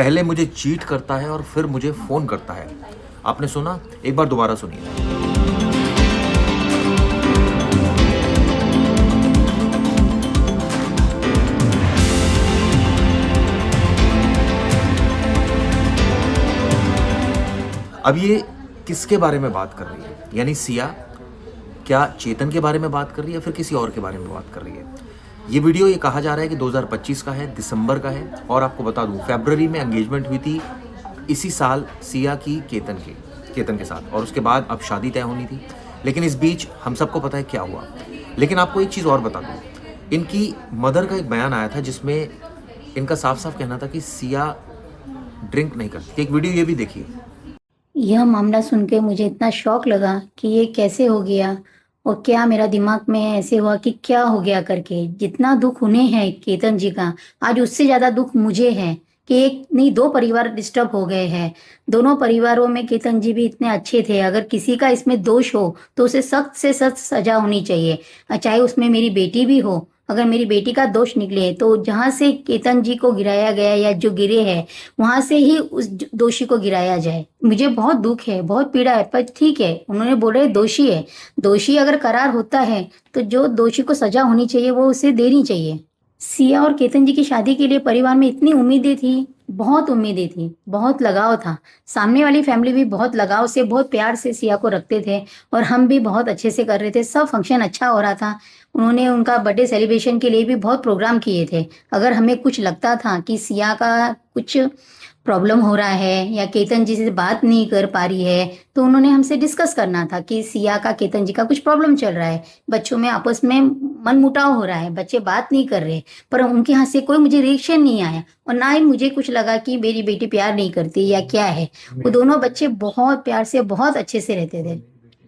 पहले मुझे चीट करता है और फिर मुझे फ़ोन करता है। आपने सुना? एक बार दोबारा सुनिए। अब ये किसके बारे में बात कर रही है? यानी सिया क्या चेतन के बारे में बात कर रही है या फिर किसी और के बारे में बात कर रही है? ये वीडियो ये कहा जा रहा है कि 2025 का है, दिसंबर का है। और आपको बता दूं, फरवरी में एंगेजमेंट हुई थी इसी साल सिया की केतन के साथ, और उसके बाद अब शादी तय होनी थी। लेकिन इस बीच हम सबको पता है क्या हुआ। लेकिन आपको एक चीज़ और बता दूं, इनकी मदर का एक बयान आया था जिसमें इनका साफ साफ कहना था कि सिया ड्रिंक नहीं करती। एक वीडियो ये भी देखिए। यह मामला सुन के मुझे इतना शौक लगा कि ये कैसे हो गया और क्या मेरा दिमाग में ऐसे हुआ कि क्या हो गया करके। जितना दुख उन्हें है केतन जी का, आज उससे ज़्यादा दुख मुझे है कि एक नहीं दो परिवार डिस्टर्ब हो गए हैं। दोनों परिवारों में केतन जी भी इतने अच्छे थे। अगर किसी का इसमें दोष हो तो उसे सख्त से सख्त सजा होनी चाहिए, चाहे उसमें मेरी बेटी भी हो। अगर मेरी बेटी का दोष निकले तो जहाँ से केतन जी को गिराया गया या जो गिरे हैं वहां से ही उस दोषी को गिराया जाए। मुझे बहुत दुख है, बहुत पीड़ा है, पर ठीक है, उन्होंने बोले दोषी है। दोषी अगर करार होता है तो जो दोषी को सजा होनी चाहिए वो उसे देनी चाहिए। सिया और केतन जी की शादी के लिए परिवार में इतनी उम्मीदें थी, बहुत उम्मीदें थी, बहुत लगाव था। सामने वाली फैमिली भी बहुत लगाव से, बहुत प्यार से सिया को रखते थे और हम भी बहुत अच्छे से कर रहे थे। सब फंक्शन अच्छा हो रहा था। उन्होंने उनका बर्थडे सेलिब्रेशन के लिए भी बहुत प्रोग्राम किए थे। अगर हमें कुछ लगता था कि सिया का कुछ प्रॉब्लम हो रहा है या केतन जी से बात नहीं कर पा रही है तो उन्होंने हमसे डिस्कस करना था कि सिया का केतन जी का कुछ प्रॉब्लम चल रहा है, बच्चों में आपस में मनमुटाव हो रहा है, बच्चे बात नहीं कर रहे। पर उनके यहाँ से कोई मुझे रिएक्शन नहीं आया और ना ही मुझे कुछ लगा कि मेरी बेटी प्यार नहीं करती या क्या है। वो दोनों बच्चे बहुत प्यार से, बहुत अच्छे से रहते थे।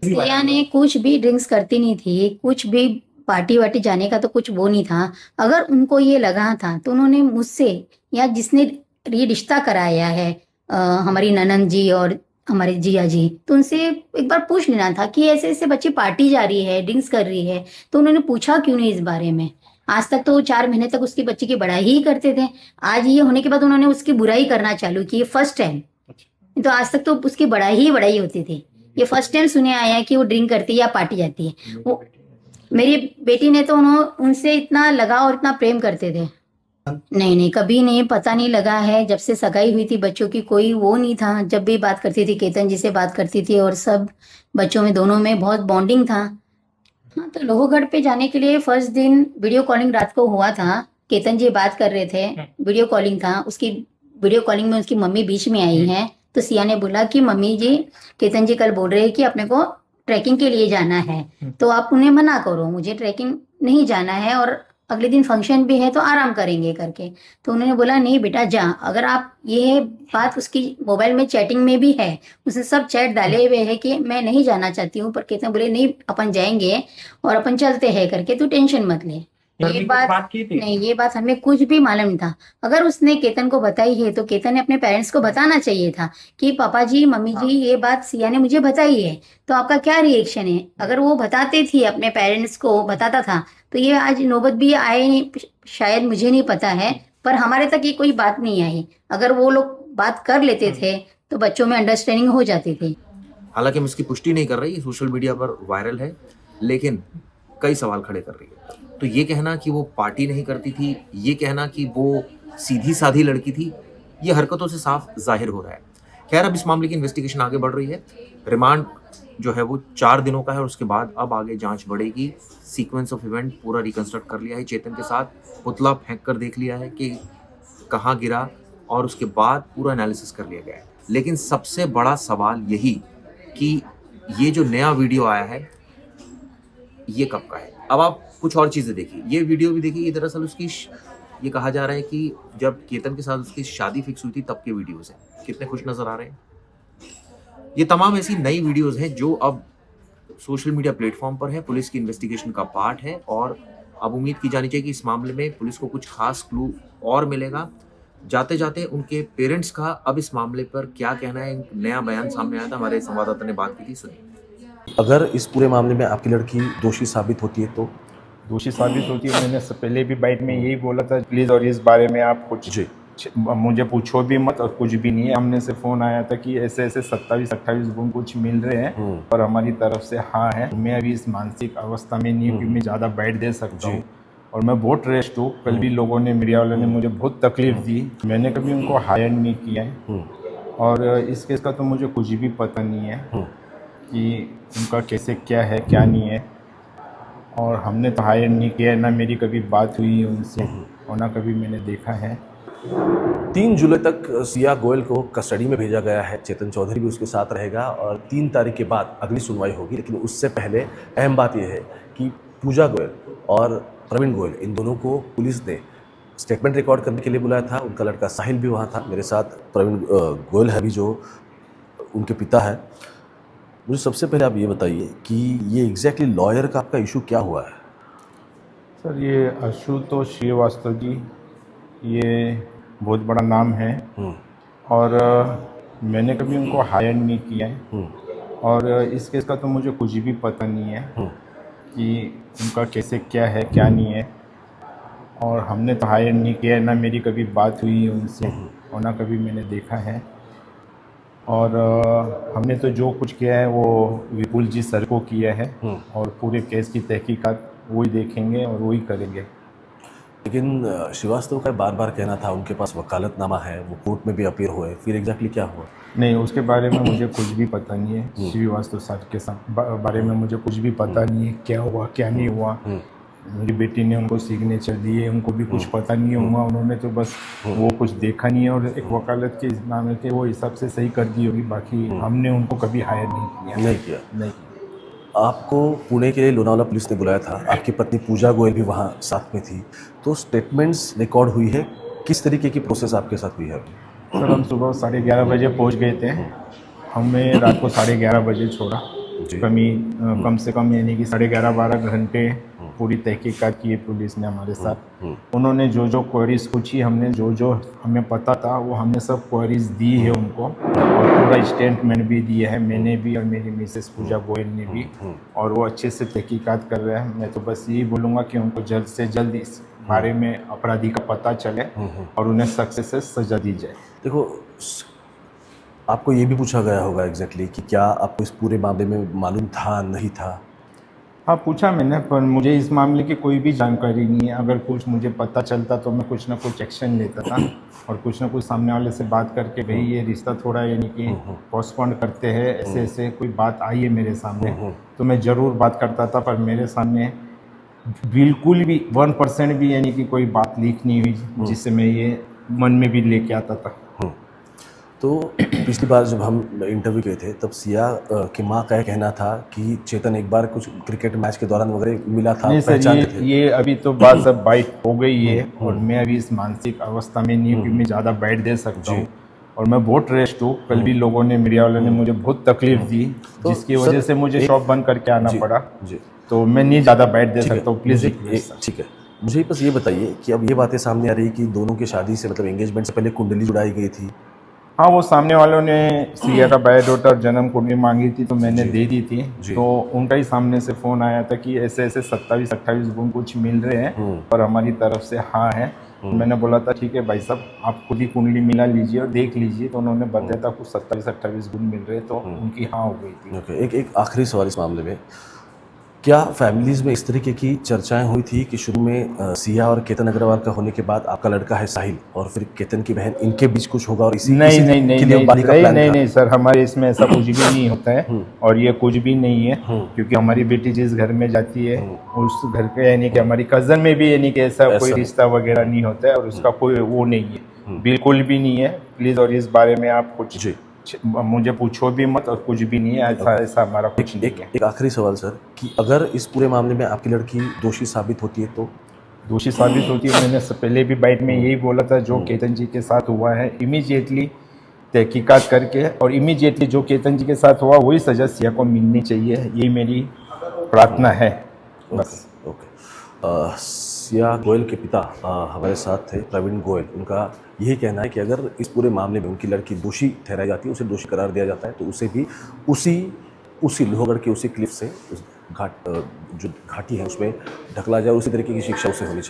सिया ने कुछ भी ड्रिंक्स करती नहीं थी, कुछ भी पार्टी वार्टी जाने का तो कुछ वो नहीं था। अगर उनको ये लगा था तो उन्होंने मुझसे या जिसने ये रिश्ता कराया है, हमारी ननंद जी और हमारे जिया जी, तो उनसे एक बार पूछ लेना था कि ऐसे ऐसे बच्ची पार्टी जा रही है, ड्रिंक्स कर रही है, तो उन्होंने पूछा क्यों नहीं इस बारे में। आज तक तो 4 महीने तक उसकी बच्ची की बड़ाई ही करते थे। आज ये होने के बाद उन्होंने उसकी बुराई करना चालू की, फर्स्ट टाइम। तो आज तक तो उसकी बड़ाई ही बड़ाई होती थी, ये फर्स्ट टाइम सुने आया कि वो ड्रिंक करती है या पार्टी जाती है। वो मेरी बेटी ने तो उनसे इतना लगाव और इतना प्रेम करते थे। नहीं नहीं, कभी नहीं, पता नहीं लगा है। जब से सगाई हुई थी बच्चों की कोई वो नहीं था। जब भी बात करती थी केतन जी से बात करती थी और सब बच्चों में दोनों में बहुत बॉन्डिंग था। हाँ, तो लोहगढ़ पे जाने के लिए फर्स्ट दिन वीडियो कॉलिंग रात को हुआ था। केतन जी बात कर रहे थे, वीडियो कॉलिंग था। उसकी वीडियो कॉलिंग में उसकी मम्मी बीच में आई है। तो सिया ने बोला कि मम्मी जी, केतन जी कल बोल रहे हैं कि अपने को ट्रैकिंग के लिए जाना है, तो आप उन्हें मना करो, मुझे ट्रैकिंग नहीं जाना है और अगले दिन फंक्शन भी है तो आराम करेंगे करके। तो उन्होंने बोला नहीं बेटा जा। अगर आप, ये बात उसकी मोबाइल में चैटिंग में भी है, उसने सब चैट डाले हुए है कि मैं नहीं जाना चाहती हूँ, पर केतन बोले नहीं अपन जाएंगे और अपन चलते हैं करके, तू टेंशन मत ले। ये बात की थी? नहीं, ये बात हमें कुछ भी मालूम नहीं था। अगर उसने केतन को बताई है तो केतन ने अपने पेरेंट्स को बताना चाहिए था कि पापा जी, मम्मी जी, ये बात सिया ने मुझे बताई है, तो आपका क्या रिएक्शन है। अगर वो बताते थे, अपने पेरेंट्स को बताता था, तो ये आज नौबत भी आए नहीं, शायद, मुझे नहीं पता है। पर हमारे तक ये कोई बात नहीं आई। अगर वो लोग बात कर लेते थे तो बच्चों में अंडरस्टैंडिंग हो जाती थी। हालांकि हम इसकी पुष्टि नहीं कर रही, सोशल मीडिया पर वायरल है, लेकिन कई सवाल खड़े कर रही है। तो ये कहना कि वो पार्टी नहीं करती थी, ये कहना कि वो सीधी साधी लड़की थी, ये हरकतों से साफ जाहिर हो रहा है। खैर, अब इस मामले की इन्वेस्टिगेशन आगे बढ़ रही है। रिमांड जो है वो 4 दिनों का है और उसके बाद अब आगे जांच बढ़ेगी। सीक्वेंस ऑफ इवेंट पूरा रिकंस्ट्रक्ट कर लिया है चेतन के साथ, पुतला फेंक कर देख लिया है कि कहाँ गिरा, और उसके बाद पूरा एनालिसिस कर लिया गया है। लेकिन सबसे बड़ा सवाल यही कि ये जो नया वीडियो आया है ये कब का है। अब आप कुछ और चीज़ें देखिए, ये वीडियो भी देखिए। ये दरअसल उसकी ये कहा जा रहा है कि जब केतन के साथ उसकी शादी फिक्स हुई थी तब के वीडियोज़ हैं। कितने खुश नज़र आ रहे हैं। ये तमाम ऐसी नई वीडियोज़ हैं जो अब सोशल मीडिया प्लेटफॉर्म पर है, पुलिस की इन्वेस्टिगेशन का पार्ट है, और अब उम्मीद की जानी चाहिए कि इस मामले में पुलिस को कुछ खास क्लू और मिलेगा। जाते जाते उनके पेरेंट्स का अब इस मामले पर क्या कहना है, एक नया बयान सामने आया था, हमारे संवाददाता ने बात की थी, सुनिए। अगर इस पूरे मामले में आपकी लड़की दोषी साबित होती है तो? दोषी साबित होती है, मैंने पहले भी बाइट में यही बोला था प्लीज़, और इस बारे में आप कुछ जी मुझे पूछो भी मत और कुछ भी नहीं है। हमने से फ़ोन आया था कि ऐसे ऐसे 27-28 गुण कुछ मिल रहे हैं और हमारी तरफ से हाँ है। मैं अभी इस मानसिक अवस्था में नहीं हूँ कि मैं ज़्यादा बैठ दे सकता हूँ और मैं बहुत रेस्ट हूँ। कल भी लोगों ने, मीडिया वालों ने मुझे बहुत तकलीफ दी। मैंने कभी उनको हायर नहीं किया है और इस केस का तो मुझे कुछ भी पता नहीं है कि उनका कैसे क्या है क्या नहीं है। और हमने तो हायर नहीं किया है, ना मेरी कभी बात हुई है उनसे और ना कभी मैंने देखा है। 3 जुलाई तक सिया गोयल को कस्टडी में भेजा गया है। चेतन चौधरी भी उसके साथ रहेगा और 3 तारीख के बाद अगली सुनवाई होगी। लेकिन उससे पहले अहम बात यह है कि पूजा गोयल और प्रवीण गोयल, इन दोनों को पुलिस ने स्टेटमेंट रिकॉर्ड करने के लिए बुलाया था। उनका लड़का साहिल भी वहाँ था। मेरे साथ प्रवीण गोयल है अभी, जो उनके पिता है। मुझे सबसे पहले आप ये बताइए कि ये एग्जैक्टली लॉयर का आपका इशू क्या हुआ है? सर, ये आशुतोष श्रीवास्तव जी, ये बहुत बड़ा नाम है और मैंने कभी उनको हायर नहीं किया है और इस केस का तो मुझे कुछ भी पता नहीं है कि उनका कैसे क्या है क्या नहीं है। और हमने तो हायर नहीं किया है, ना मेरी कभी बात हुई है उनसे और ना कभी मैंने देखा है। और हमने तो जो कुछ किया है वो विपुल जी सर को किया है और पूरे केस की तहकीकात वही देखेंगे और वही करेंगे। लेकिन श्रीवास्तव का बार बार कहना था उनके पास वकालतनामा है, वो कोर्ट में भी अपीयर हुए, फिर एग्जैक्टली क्या हुआ? नहीं, उसके बारे में मुझे कुछ भी पता नहीं है। श्रीवास्तव सर के साथ बारे में मुझे कुछ भी पता नहीं है, क्या हुआ क्या नहीं हुआ। मेरी बेटी ने उनको सिग्नेचर दिए, उनको भी कुछ पता नहीं हुआ। उन्होंने तो बस वो कुछ देखा नहीं है और एक वकालत के नाम के वो हिसाब से सही कर दी होगी। बाकी हमने उनको कभी हायर नहीं किया। आपको पुणे के लिए लोनावाला पुलिस ने बुलाया था। आपकी पत्नी पूजा गोयल भी वहाँ साथ में थी, तो स्टेटमेंट्स रिकॉर्ड हुई है। किस तरीके की प्रोसेस आपके साथ हुई है अभी? सर, हम सुबह 11:30 बजे पहुँच गए थे। हमें रात को 11:30 बजे छोड़ा। कम से कम यानी कि 11:30-12 घंटे पूरी तहकीकात की पुलिस ने हमारे साथ। उन्होंने जो जो क्वेरीज पूछी, हमने जो जो हमें पता था वो हमने सब क्वेरीज दी है उनको और पूरा स्टेटमेंट भी दिया है, मैंने भी और मेरी मिसेस पूजा गोयल ने भी। और वो अच्छे से तहकीकात कर रहे हैं। मैं तो बस यही बोलूँगा कि उनको जल्द से जल्द इस बारे में अपराधी का पता चले और उन्हें सख्त से सजा दी जाए। देखो, आपको ये भी पूछा गया होगा एग्जैक्टली कि क्या आपको इस पूरे मामले में मालूम था, नहीं था? हाँ, पूछा मैंने, पर मुझे इस मामले की कोई भी जानकारी नहीं है। अगर कुछ मुझे पता चलता तो मैं कुछ ना कुछ एक्शन लेता था और कुछ ना कुछ सामने वाले से बात करके भाई ये रिश्ता थोड़ा यानी कि पोस्टपोन करते हैं, ऐसे ऐसे कोई बात आई है मेरे सामने तो मैं ज़रूर बात करता था। पर मेरे सामने बिल्कुल भी 1% भी यानी कि कोई बात लीक नहीं हुई जिससे मैं ये मन में भी लेके आता था। तो पिछली बार जब हम इंटरव्यू किए थे तब सिया की माँ का कहना था कि चेतन एक बार कुछ क्रिकेट मैच के दौरान वगैरह मिला था। नहीं सर, ये अभी तो बात सब बाइट हो गई है और मैं अभी इस मानसिक अवस्था में नहीं हूँ कि मैं ज़्यादा बैठ दे सकता हूँ और मैं बहुत रेस्ट हूँ। कल भी लोगों ने, मीडिया वालों ने मुझे बहुत तकलीफ दी जिसकी वजह से मुझे शॉप बंद करके आना पड़ा। तो मैं नहीं ज़्यादा बैठ दे सकता हूँ, प्लीज़। ठीक है, मुझे बस ये बताइए कि अब ये बातें सामने आ रही कि दोनों की शादी से मतलब एंगेजमेंट से पहले कुंडली जुड़ाई गई थी। हाँ, वो सामने वालों ने सिया का बायोडाटा और जन्म कुंडली मांगी थी तो मैंने दे दी थी। तो उनका ही सामने से फ़ोन आया था कि ऐसे ऐसे 27-28 गुण कुछ मिल रहे हैं और हमारी तरफ से हाँ है। मैंने बोला था ठीक है भाई साहब, आप खुद ही कुंडली मिला लीजिए और देख लीजिए। तो उन्होंने बताया था कुछ 27-28 गुण मिल रहे, तो उनकी हाँ हो गई थी। एक आखिरी सवाल इस मामले में, क्या फैमिलीज़ में इस तरीके की चर्चाएं हुई थी कि शुरू में सिया और केतन अग्रवाल का होने के बाद आपका लड़का है साहिल और फिर केतन की बहन, इनके बीच कुछ होगा और इसी नहीं सर, हमारे इसमें ऐसा कुछ भी नहीं होता है और ये कुछ भी नहीं है। क्योंकि हमारी बेटी जिस घर में जाती है उस घर के यानी कि हमारी कज़न में भी यानी कि ऐसा कोई रिश्ता वगैरह नहीं होता है और उसका कोई वो नहीं है, बिल्कुल भी नहीं है। प्लीज़, और इस बारे में आप कुछ मुझे पूछो भी मत और कुछ भी नहीं है, ऐसा हमारा कुछ नहीं है। एक आखिरी सवाल सर, कि अगर इस पूरे मामले में आपकी लड़की दोषी साबित होती है तो? दोषी साबित होती है, मैंने पहले भी बाइट में यही बोला था, जो केतन जी के साथ हुआ है इमीडिएटली तहकीकात करके और इमीडिएटली जो केतन जी के साथ हुआ वही सज़ा सिया को मिलनी चाहिए, यही मेरी प्रार्थना है बस। सिया गोयल के पिता हमारे साथ थे, प्रवीण गोयल। उनका यही कहना है कि अगर इस पूरे मामले में उनकी लड़की दोषी ठहराई जाती है, उसे दोषी करार दिया जाता है, तो उसे भी उसी लोहगढ़ के उसी क्लिफ से उस जो घाटी है उसमें ढकला जाए, उसी तरीके की शिक्षा उसे होनी चाहिए।